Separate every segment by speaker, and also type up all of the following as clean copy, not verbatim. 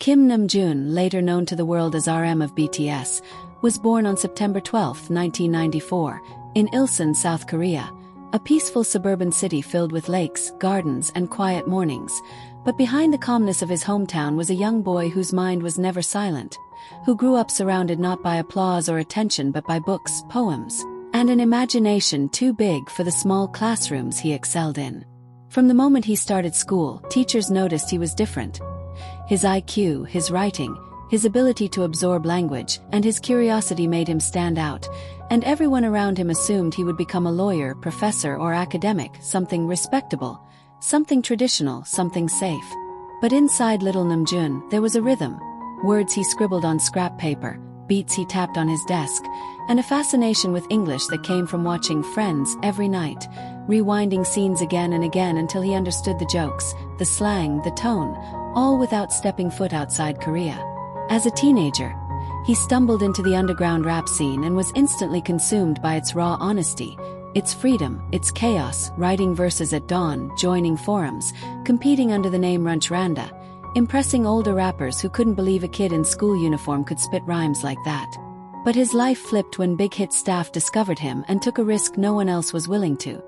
Speaker 1: Kim Namjoon, later known to the world as RM of BTS, was born on September 12, 1994, in Ilsan, South Korea, a peaceful suburban city filled with lakes, gardens, and quiet mornings. But behind the calmness of his hometown was a young boy whose mind was never silent, who grew up surrounded not by applause or attention but by books, poems, and an imagination too big for the small classrooms he excelled in. From the moment he started school, teachers noticed he was different. His IQ, his writing, his ability to absorb language, and his curiosity made him stand out, and everyone around him assumed he would become a lawyer, professor, or academic, something respectable, something traditional, something safe. But inside little Namjoon, there was a rhythm, words he scribbled on scrap paper, beats he tapped on his desk, and a fascination with English that came from watching Friends every night, rewinding scenes again and again until he understood the jokes, the slang, the tone, all without stepping foot outside Korea. As a teenager, he stumbled into the underground rap scene and was instantly consumed by its raw honesty, its freedom, its chaos, writing verses at dawn, joining forums, competing under the name Runch Randa, impressing older rappers who couldn't believe a kid in school uniform could spit rhymes like that. But his life flipped when Big Hit staff discovered him and took a risk no one else was willing to,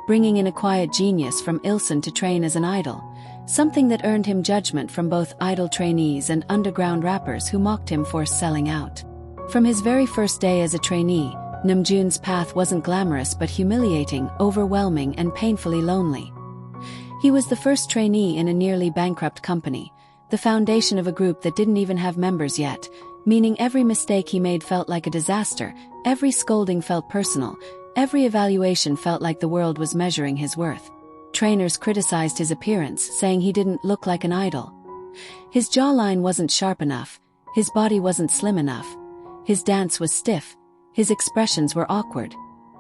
Speaker 1: bringing in a quiet genius from Ilsan to train as an idol, something that earned him judgment from both idol trainees and underground rappers who mocked him for selling out. From his very first day as a trainee, Namjoon's path wasn't glamorous but humiliating, overwhelming, and painfully lonely. He was the first trainee in a nearly bankrupt company, the foundation of a group that didn't even have members yet, meaning every mistake he made felt like a disaster, every scolding felt personal, every evaluation felt like the world was measuring his worth. Trainers criticized his appearance, saying he didn't look like an idol. His jawline wasn't sharp enough, his body wasn't slim enough, his dance was stiff, his expressions were awkward.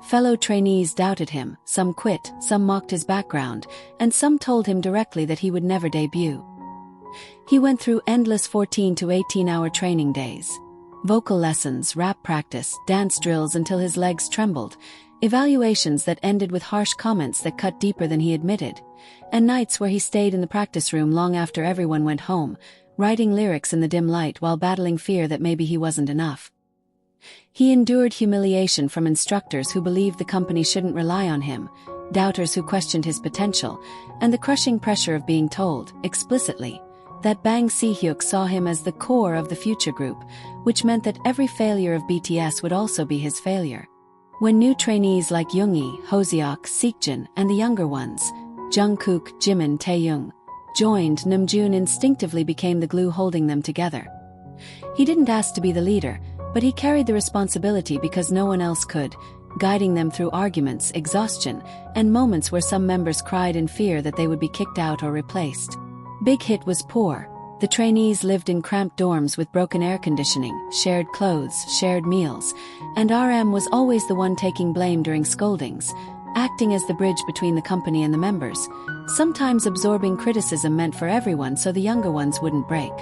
Speaker 1: Fellow trainees doubted him, some quit, some mocked his background, and some told him directly that he would never debut. He went through endless 14 to 18-hour training days. Vocal lessons, rap practice, dance drills until his legs trembled, evaluations that ended with harsh comments that cut deeper than he admitted, and nights where he stayed in the practice room long after everyone went home, writing lyrics in the dim light while battling fear that maybe he wasn't enough. He endured humiliation from instructors who believed the company shouldn't rely on him, doubters who questioned his potential, and the crushing pressure of being told, explicitly, that Bang Si-hyuk saw him as the core of the future group, which meant that every failure of BTS would also be his failure. When new trainees like Yoongi, Hoseok, Seokjin, and the younger ones, Jungkook, Jimin, Taehyung, joined, Namjoon instinctively became the glue holding them together. He didn't ask to be the leader, but he carried the responsibility because no one else could, guiding them through arguments, exhaustion, and moments where some members cried in fear that they would be kicked out or replaced. Big Hit was poor. The trainees lived in cramped dorms with broken air conditioning, shared clothes, shared meals, and RM was always the one taking blame during scoldings, acting as the bridge between the company and the members, sometimes absorbing criticism meant for everyone so the younger ones wouldn't break.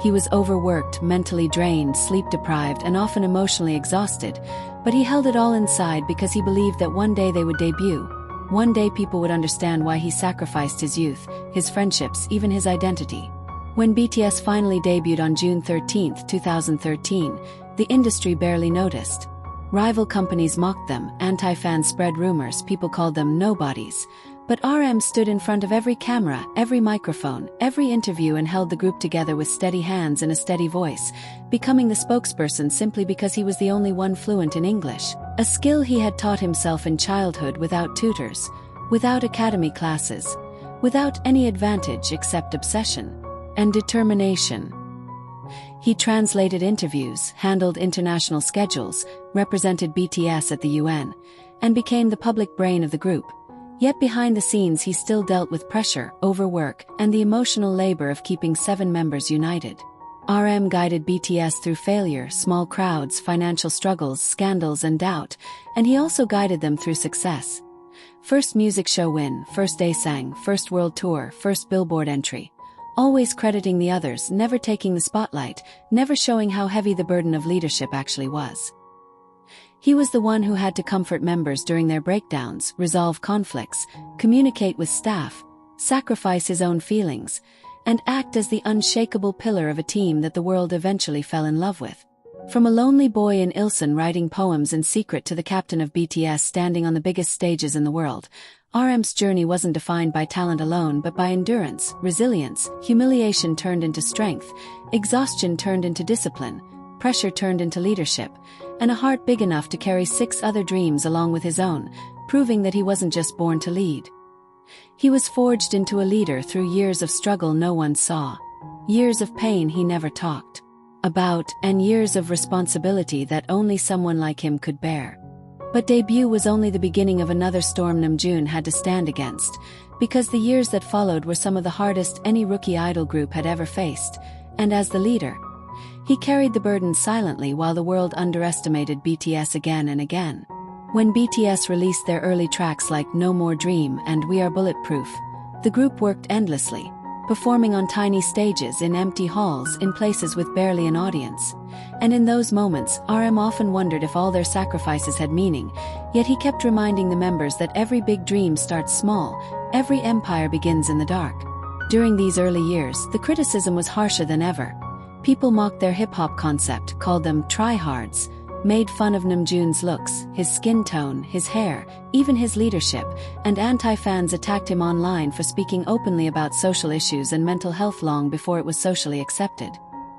Speaker 1: He was overworked, mentally drained, sleep-deprived, and often emotionally exhausted, but he held it all inside because he believed that one day they would debut. One day people would understand why he sacrificed his youth, his friendships, even his identity. When BTS finally debuted on June 13, 2013, the industry barely noticed. Rival companies mocked them, anti-fans spread rumors, people called them nobodies. But RM stood in front of every camera, every microphone, every interview and held the group together with steady hands and a steady voice, becoming the spokesperson simply because he was the only one fluent in English, a skill he had taught himself in childhood without tutors, without academy classes, without any advantage except obsession and determination. He translated interviews, handled international schedules, represented BTS at the UN, and became the public brain of the group. Yet behind the scenes he still dealt with pressure, overwork, and the emotional labor of keeping 7 members united. RM guided BTS through failure, small crowds, financial struggles, scandals, and doubt, and he also guided them through success. First music show win, first Daesang, first world tour, first Billboard entry. Always crediting the others, never taking the spotlight, never showing how heavy the burden of leadership actually was. He was the one who had to comfort members during their breakdowns, resolve conflicts, communicate with staff, sacrifice his own feelings, and act as the unshakable pillar of a team that the world eventually fell in love with. From a lonely boy in Ilsan writing poems in secret to the captain of BTS standing on the biggest stages in the world, RM's journey wasn't defined by talent alone but by endurance, resilience, humiliation turned into strength, exhaustion turned into discipline, pressure turned into leadership, and a heart big enough to carry 6 other dreams along with his own, proving that he wasn't just born to lead. He was forged into a leader through years of struggle no one saw, years of pain he never talked about, and years of responsibility that only someone like him could bear. But debut was only the beginning of another storm Namjoon had to stand against, because the years that followed were some of the hardest any rookie idol group had ever faced, and as the leader, he carried the burden silently while the world underestimated BTS again and again. When BTS released their early tracks like No More Dream and We Are Bulletproof, the group worked endlessly, performing on tiny stages in empty halls in places with barely an audience. And in those moments, RM often wondered if all their sacrifices had meaning, yet he kept reminding the members that every big dream starts small, every empire begins in the dark. During these early years, the criticism was harsher than ever. People mocked their hip-hop concept, called them tryhards, made fun of Namjoon's looks, his skin tone, his hair, even his leadership, and anti-fans attacked him online for speaking openly about social issues and mental health long before it was socially accepted.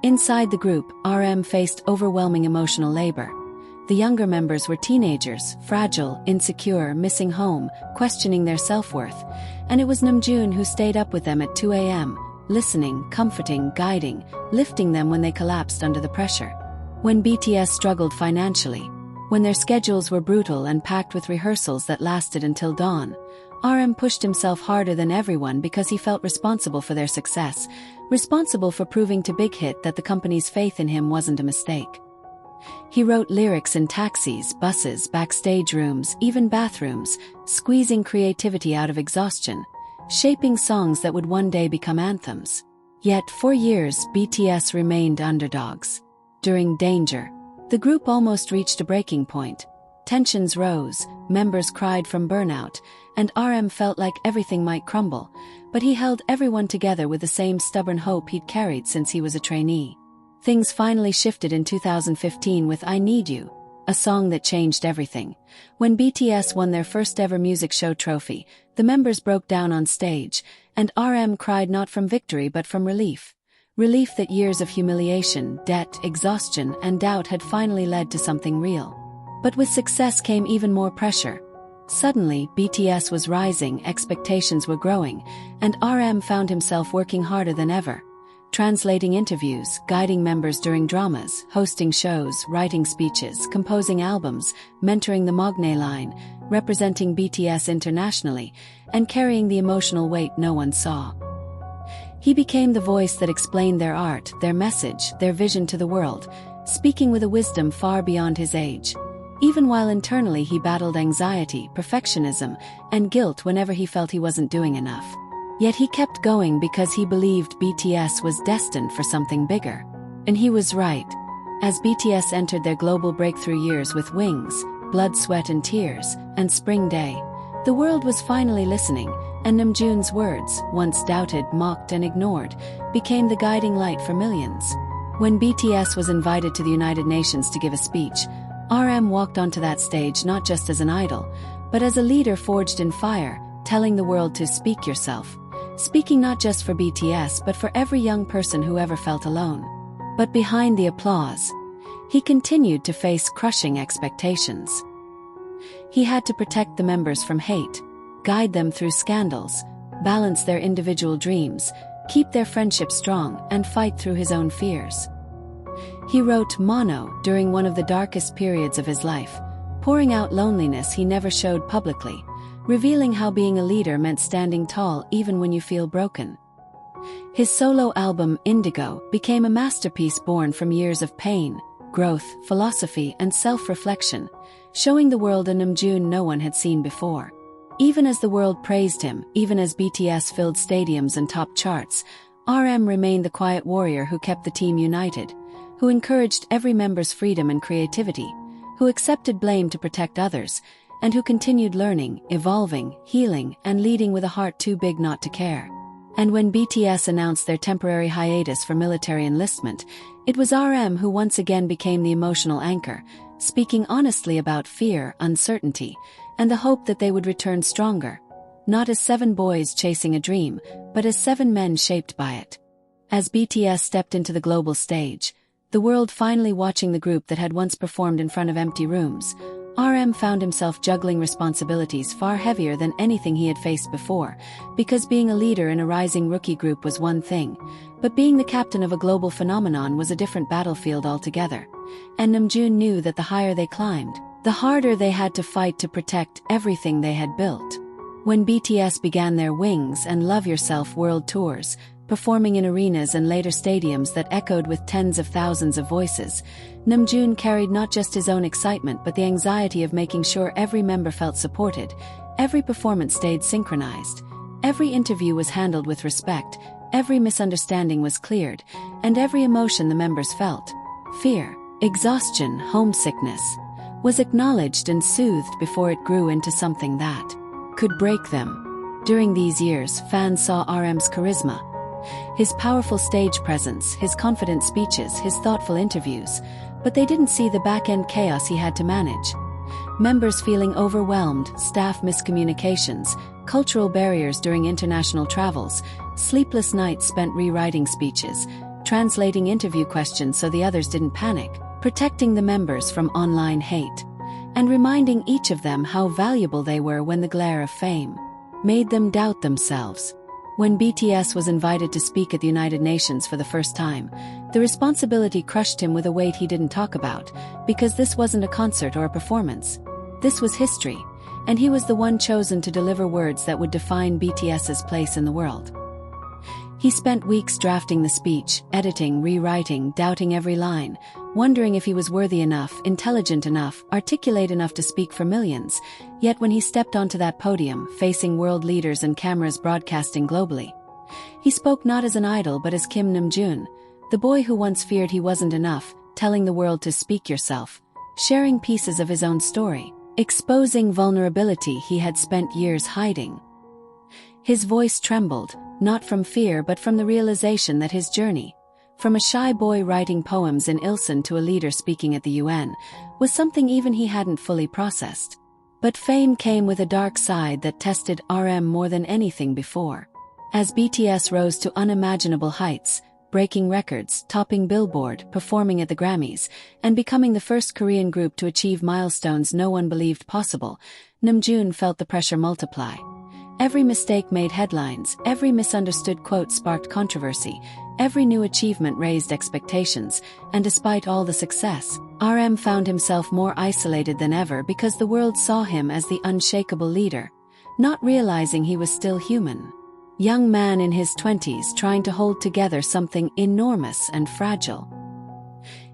Speaker 1: Inside the group, RM faced overwhelming emotional labor. The younger members were teenagers, fragile, insecure, missing home, questioning their self-worth, and it was Namjoon who stayed up with them at 2 a.m., listening, comforting, guiding, lifting them when they collapsed under the pressure. When BTS struggled financially, when their schedules were brutal and packed with rehearsals that lasted until dawn, RM pushed himself harder than everyone because he felt responsible for their success, responsible for proving to Big Hit that the company's faith in him wasn't a mistake. He wrote lyrics in taxis, buses, backstage rooms, even bathrooms, squeezing creativity out of exhaustion, shaping songs that would one day become anthems. Yet, for years, BTS remained underdogs. During Danger, the group almost reached a breaking point. Tensions rose, members cried from burnout, and RM felt like everything might crumble, but he held everyone together with the same stubborn hope he'd carried since he was a trainee. Things finally shifted in 2015 with I Need You, a song that changed everything. When BTS won their first ever music show trophy, the members broke down on stage, and RM cried not from victory but from relief. Relief that years of humiliation, debt, exhaustion, and doubt had finally led to something real. But with success came even more pressure. Suddenly, BTS was rising, expectations were growing, and RM found himself working harder than ever. Translating interviews, guiding members during dramas, hosting shows, writing speeches, composing albums, mentoring the Mogne line, representing BTS internationally, and carrying the emotional weight no one saw. He became the voice that explained their art, their message, their vision to the world, speaking with a wisdom far beyond his age. Even while internally he battled anxiety, perfectionism, and guilt whenever he felt he wasn't doing enough. Yet he kept going because he believed BTS was destined for something bigger. And he was right. As BTS entered their global breakthrough years with Wings, Blood, Sweat and Tears, and Spring Day, the world was finally listening, and Namjoon's words, once doubted, mocked and ignored, became the guiding light for millions. When BTS was invited to the United Nations to give a speech, RM walked onto that stage not just as an idol, but as a leader forged in fire, telling the world to speak yourself. Speaking not just for BTS but for every young person who ever felt alone. But behind the applause, he continued to face crushing expectations. He had to protect the members from hate, guide them through scandals, balance their individual dreams, keep their friendship strong, and fight through his own fears. He wrote Mono during one of the darkest periods of his life, pouring out loneliness he never showed publicly, revealing how being a leader meant standing tall even when you feel broken. His solo album Indigo became a masterpiece born from years of pain, growth, philosophy, and self-reflection, showing the world a Namjoon no one had seen before. Even as the world praised him, even as BTS filled stadiums and topped charts, RM remained the quiet warrior who kept the team united, who encouraged every member's freedom and creativity, who accepted blame to protect others, and who continued learning, evolving, healing, and leading with a heart too big not to care. And when BTS announced their temporary hiatus for military enlistment, it was RM who once again became the emotional anchor, speaking honestly about fear, uncertainty, and the hope that they would return stronger. Not as 7 boys chasing a dream, but as 7 men shaped by it. As BTS stepped into the global stage, the world finally watching the group that had once performed in front of empty rooms, RM found himself juggling responsibilities far heavier than anything he had faced before, because being a leader in a rising rookie group was one thing, but being the captain of a global phenomenon was a different battlefield altogether. And Namjoon knew that the higher they climbed, the harder they had to fight to protect everything they had built. When BTS began their Wings and Love Yourself world tours, performing in arenas and later stadiums that echoed with tens of thousands of voices, Namjoon carried not just his own excitement but the anxiety of making sure every member felt supported, every performance stayed synchronized, every interview was handled with respect, every misunderstanding was cleared, and every emotion the members felt, fear, exhaustion, homesickness, was acknowledged and soothed before it grew into something that could break them. During these years, fans saw RM's charisma, his powerful stage presence, his confident speeches, his thoughtful interviews, but they didn't see the back-end chaos he had to manage. Members feeling overwhelmed, staff miscommunications, cultural barriers during international travels, sleepless nights spent rewriting speeches, translating interview questions so the others didn't panic, protecting the members from online hate, and reminding each of them how valuable they were when the glare of fame made them doubt themselves. When BTS was invited to speak at the United Nations for the first time, the responsibility crushed him with a weight he didn't talk about, because this wasn't a concert or a performance. This was history, and he was the one chosen to deliver words that would define BTS's place in the world. He spent weeks drafting the speech, editing, rewriting, doubting every line, wondering if he was worthy enough, intelligent enough, articulate enough to speak for millions. Yet when he stepped onto that podium, facing world leaders and cameras broadcasting globally, he spoke not as an idol but as Kim Namjoon, the boy who once feared he wasn't enough, telling the world to speak yourself, sharing pieces of his own story, exposing vulnerability he had spent years hiding. His voice trembled, not from fear but from the realization that his journey, from a shy boy writing poems in Ilsan to a leader speaking at the UN, was something even he hadn't fully processed. But fame came with a dark side that tested RM more than anything before. As BTS rose to unimaginable heights, breaking records, topping Billboard, performing at the Grammys, and becoming the first Korean group to achieve milestones no one believed possible, Namjoon felt the pressure multiply. Every mistake made headlines, every misunderstood quote sparked controversy, every new achievement raised expectations, and despite all the success, RM found himself more isolated than ever because the world saw him as the unshakable leader, not realizing he was still human. Young man in his 20s trying to hold together something enormous and fragile.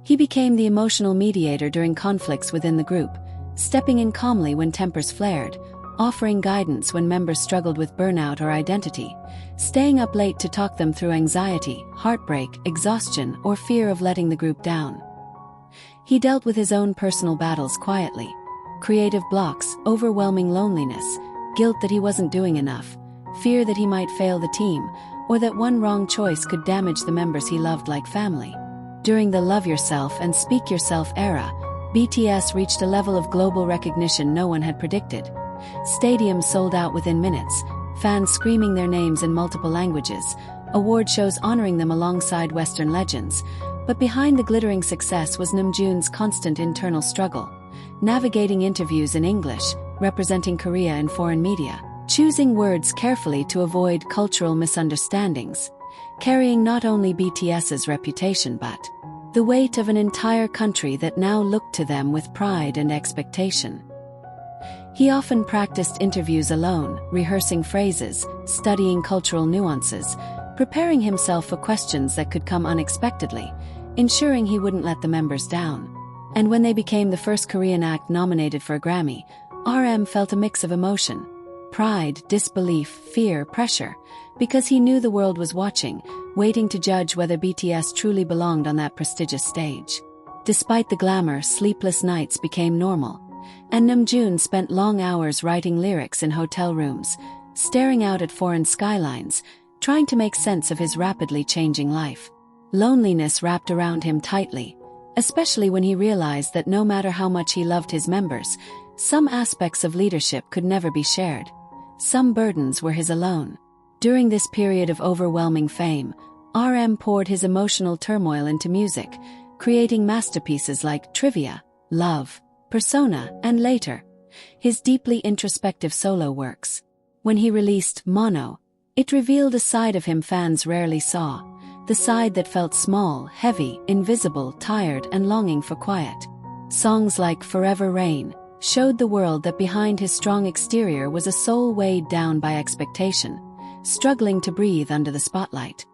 Speaker 1: He became the emotional mediator during conflicts within the group, stepping in calmly when tempers flared, offering guidance when members struggled with burnout or identity, staying up late to talk them through anxiety, heartbreak, exhaustion, or fear of letting the group down. He dealt with his own personal battles quietly, creative blocks, overwhelming loneliness, guilt that he wasn't doing enough, fear that he might fail the team, or that one wrong choice could damage the members he loved like family. During the Love Yourself and Speak Yourself era, BTS reached a level of global recognition no one had predicted. Stadiums sold out within minutes, fans screaming their names in multiple languages, award shows honoring them alongside Western legends. But behind the glittering success was Namjoon's constant internal struggle, navigating interviews in English, representing Korea in foreign media, choosing words carefully to avoid cultural misunderstandings, carrying not only BTS's reputation but the weight of an entire country that now looked to them with pride and expectation. He often practiced interviews alone, rehearsing phrases, studying cultural nuances, preparing himself for questions that could come unexpectedly, ensuring he wouldn't let the members down. And when they became the first Korean act nominated for a Grammy, RM felt a mix of emotion, pride, disbelief, fear, pressure, because he knew the world was watching, waiting to judge whether BTS truly belonged on that prestigious stage. Despite the glamour, sleepless nights became normal, and Namjoon spent long hours writing lyrics in hotel rooms, staring out at foreign skylines, trying to make sense of his rapidly changing life. Loneliness wrapped around him tightly, especially when he realized that no matter how much he loved his members, some aspects of leadership could never be shared. Some burdens were his alone. During this period of overwhelming fame, RM poured his emotional turmoil into music, creating masterpieces like Trivia, Love, Persona, and later, his deeply introspective solo works. When he released Mono, it revealed a side of him fans rarely saw, the side that felt small, heavy, invisible, tired, and longing for quiet. Songs like Forever Rain showed the world that behind his strong exterior was a soul weighed down by expectation, struggling to breathe under the spotlight.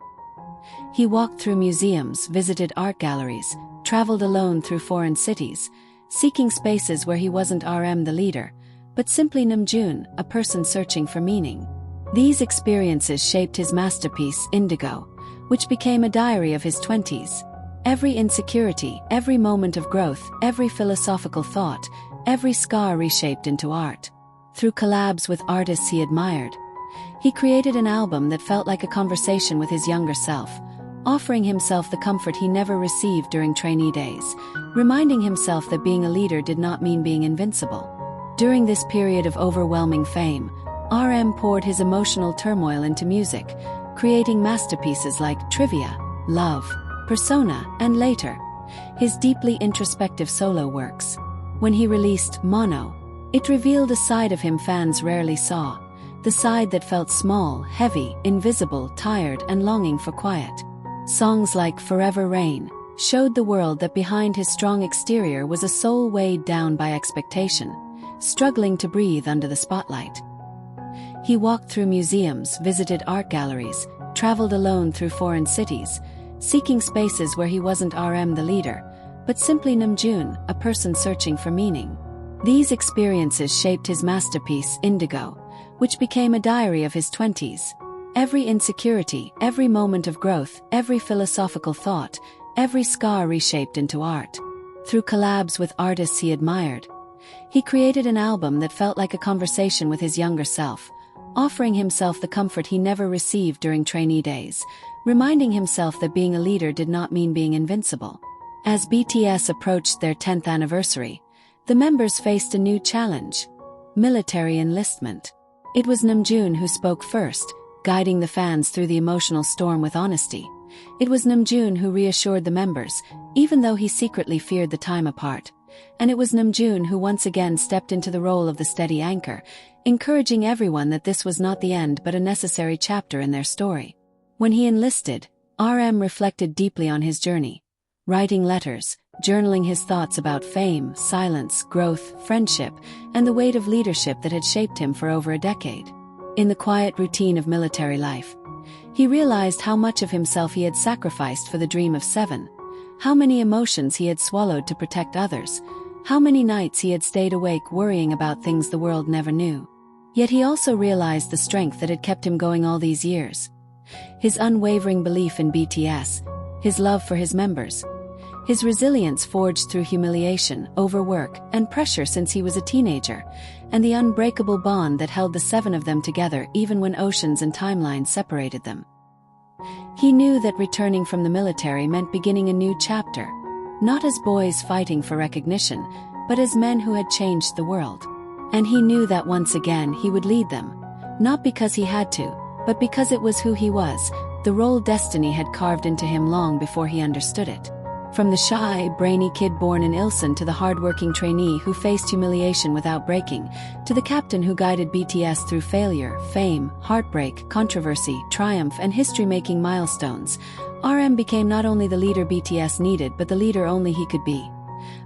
Speaker 1: He walked through museums, visited art galleries, traveled alone through foreign cities, seeking spaces where he wasn't RM the leader, but simply Namjoon, a person searching for meaning. These experiences shaped his masterpiece, Indigo, which became a diary of his 20s. Every insecurity, every moment of growth, every philosophical thought, every scar reshaped into art. Through collabs with artists he admired, he created an album that felt like a conversation with his younger self, offering himself the comfort he never received during trainee days, reminding himself that being a leader did not mean being invincible. During this period of overwhelming fame, RM poured his emotional turmoil into music, creating masterpieces like Trivia, Love, Persona, and later, his deeply introspective solo works. When he released Mono, it revealed a side of him fans rarely saw, the side that felt small, heavy, invisible, tired, and longing for quiet. Songs like Forever Rain showed the world that behind his strong exterior was a soul weighed down by expectation, struggling to breathe under the spotlight. He walked through museums, visited art galleries, traveled alone through foreign cities, seeking spaces where he wasn't RM the leader, but simply Namjoon, a person searching for meaning. These experiences shaped his masterpiece, Indigo, which became a diary of his 20s. Every insecurity, every moment of growth, every philosophical thought, every scar reshaped into art. Through collabs with artists he admired, he created an album that felt like a conversation with his younger self, offering himself the comfort he never received during trainee days, reminding himself that being a leader did not mean being invincible. As BTS approached their 10th anniversary, the members faced a new challenge: military enlistment. It was Namjoon who spoke first, guiding the fans through the emotional storm with honesty. It was Namjoon who reassured the members, even though he secretly feared the time apart. And it was Namjoon who once again stepped into the role of the steady anchor, encouraging everyone that this was not the end but a necessary chapter in their story. When he enlisted, RM reflected deeply on his journey, writing letters, journaling his thoughts about fame, silence, growth, friendship, and the weight of leadership that had shaped him for over a decade. In the quiet routine of military life, he realized how much of himself he had sacrificed for the dream of 7, how many emotions he had swallowed to protect others, how many nights he had stayed awake worrying about things the world never knew. Yet he also realized the strength that had kept him going all these years. His unwavering belief in BTS, his love for his members, his resilience forged through humiliation, overwork, and pressure since he was a teenager, and the unbreakable bond that held the 7 of them together even when oceans and timelines separated them. He knew that returning from the military meant beginning a new chapter, not as boys fighting for recognition, but as men who had changed the world. And he knew that once again he would lead them, not because he had to, but because it was who he was, the role destiny had carved into him long before he understood it. From the shy, brainy kid born in Ilsan to the hardworking trainee who faced humiliation without breaking, to the captain who guided BTS through failure, fame, heartbreak, controversy, triumph, and history-making milestones, RM became not only the leader BTS needed but the leader only he could be.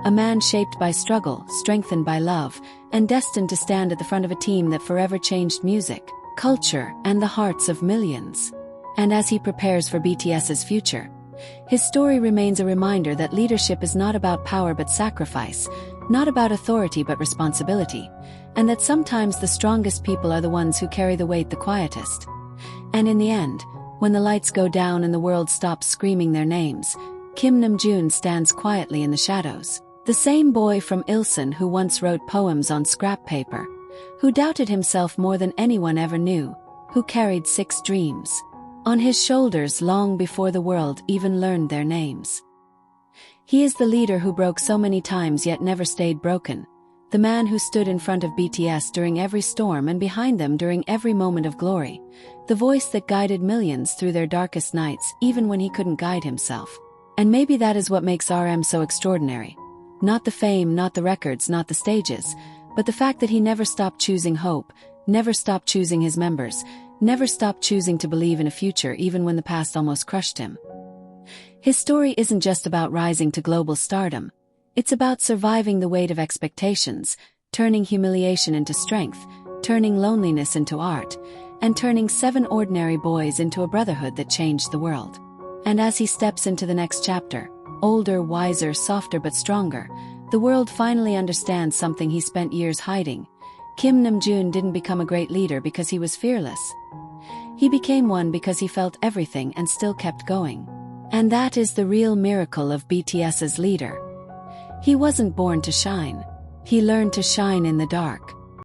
Speaker 1: A man shaped by struggle, strengthened by love, and destined to stand at the front of a team that forever changed music, culture, and the hearts of millions. And as he prepares for BTS's future, his story remains a reminder that leadership is not about power but sacrifice, not about authority but responsibility, and that sometimes the strongest people are the ones who carry the weight the quietest. And in the end, when the lights go down and the world stops screaming their names, Kim Namjoon stands quietly in the shadows. The same boy from Ilsan who once wrote poems on scrap paper, who doubted himself more than anyone ever knew, who carried 6 dreams. on his shoulders long before the world even learned their names. He is the leader who broke so many times yet never stayed broken, the man who stood in front of BTS during every storm and behind them during every moment of glory, the voice that guided millions through their darkest nights even when he couldn't guide himself. And maybe that is what makes RM so extraordinary. Not the fame, not the records, not the stages, but the fact that he never stopped choosing hope, never stopped choosing his members, never stopped choosing to believe in a future even when the past almost crushed him. His story isn't just about rising to global stardom. It's about surviving the weight of expectations, turning humiliation into strength, turning loneliness into art, and turning 7 ordinary boys into a brotherhood that changed the world. And as he steps into the next chapter, older, wiser, softer but stronger, the world finally understands something he spent years hiding. Kim Namjoon didn't become a great leader because he was fearless. He became one because he felt everything and still kept going. And that is the real miracle of BTS's leader. He wasn't born to shine. He learned to shine in the dark.